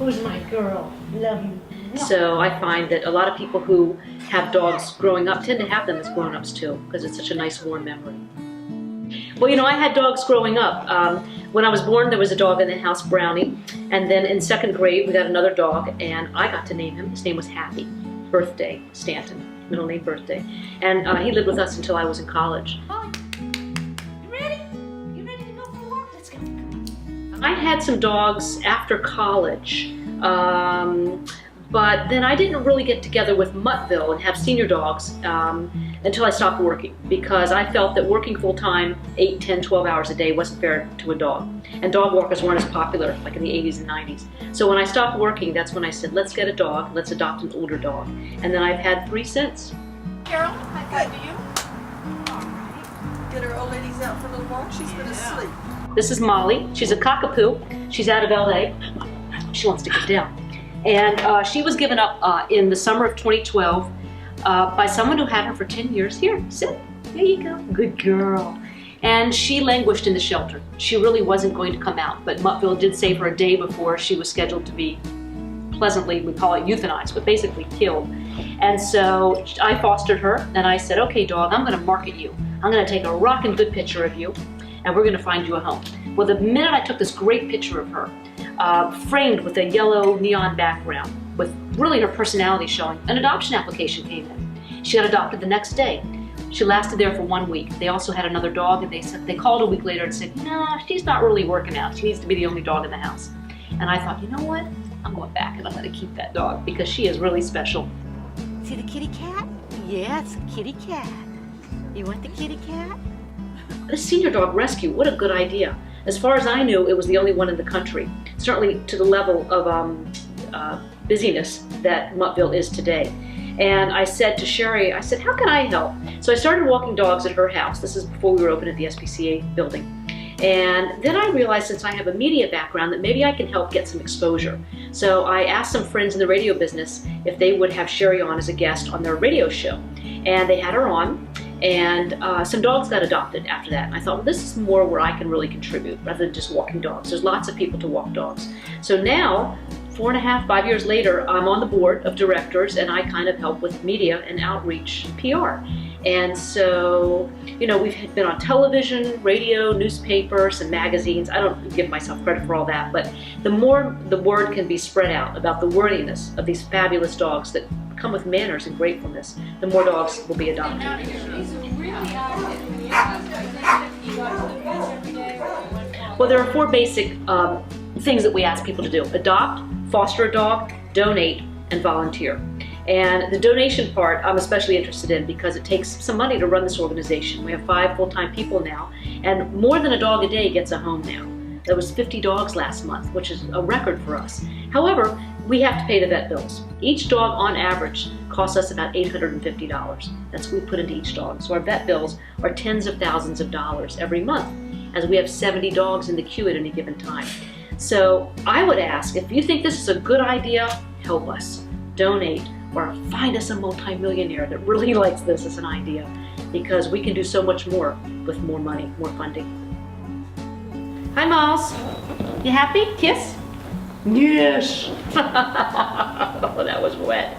Who's my girl? Love you. So I find that a lot of people who have dogs growing up tend to have them as grown-ups too, because it's such a nice warm memory. Well, you know, I had dogs growing up. When I was born, there was a dog in the house, Brownie, and then in 2nd grade, we got another dog, and I got to name him. His name was Happy. Birthday, Stanton, middle name Birthday. And he lived with us until I was in college. Hi. You ready? You ready to go for a walk? Let's go. Come on. I had some dogs after college, but then I didn't really get together with Muttville and have senior dogs until I stopped working, because I felt that working full-time, 8, 10, 12 hours a day wasn't fair to a dog. And dog walkers weren't as popular like in the 80s and 90s. So when I stopped working, that's when I said, let's get a dog, let's adopt an older dog. And then I've had 3 since. Carol, high five to you. All right. Get our old ladies out for a little walk. She's been asleep. This is Molly. She's a cockapoo. She's out of LA. She wants to get down. And she was given up in the summer of 2012 by someone who had her for 10 years. Here, sit. There you go. Good girl. And she languished in the shelter. She really wasn't going to come out, but Muttville did save her a day before she was scheduled to be, pleasantly, we call it euthanized, but basically killed. And so I fostered her, and I said, okay, dog, I'm going to market you. I'm going to take a rockin' good picture of you, and we're going to find you a home. Well, the minute I took this great picture of her, framed with a yellow neon background, with really her personality showing, an adoption application came in. She got adopted the next day. She lasted there for 1 week. They also had another dog, and they called a week later and said, no, she's not really working out. She needs to be the only dog in the house. And I thought, you know what? I'm going back and I'm going to keep that dog because she is really special. See the kitty cat? Yeah, it's a kitty cat. You want the kitty cat? A senior dog rescue, what a good idea. As far as I knew, it was the only one in the country, certainly to the level of busyness that Muttville is today. And I said to Sherry, I said, how can I help? So I started walking dogs at her house. This is before we were open at the SPCA building. And then I realized, since I have a media background, that maybe I can help get some exposure. So I asked some friends in the radio business if they would have Sherry on as a guest on their radio show. And they had her on, and some dogs got adopted after that. And I thought, well, this is more where I can really contribute rather than just walking dogs. There's lots of people to walk dogs. So now, 4.5, 5 years later, I'm on the board of directors, and I kind of help with media and outreach PR. And so, you know, we've been on television, radio, newspaper, some magazines. I don't give myself credit for all that, but the more the word can be spread out about the worthiness of these fabulous dogs that come with manners and gratefulness, the more dogs will be adopted. Well, there are 4 basic things that we ask people to do: adopt, foster a dog, donate, and volunteer. And the donation part I'm especially interested in because it takes some money to run this organization. We have 5 full-time people now, and more than a dog a day gets a home now. There was 50 dogs last month, which is a record for us. However, we have to pay the vet bills. Each dog on average costs us about $850. That's what we put into each dog. So our vet bills are tens of thousands of dollars every month, as we have 70 dogs in the queue at any given time. So I would ask, if you think this is a good idea, help us, donate, or find us a multimillionaire that really likes this as an idea, because we can do so much more with more money, more funding. Hi, Miles. You happy? Kiss? Yes. Oh, that was wet.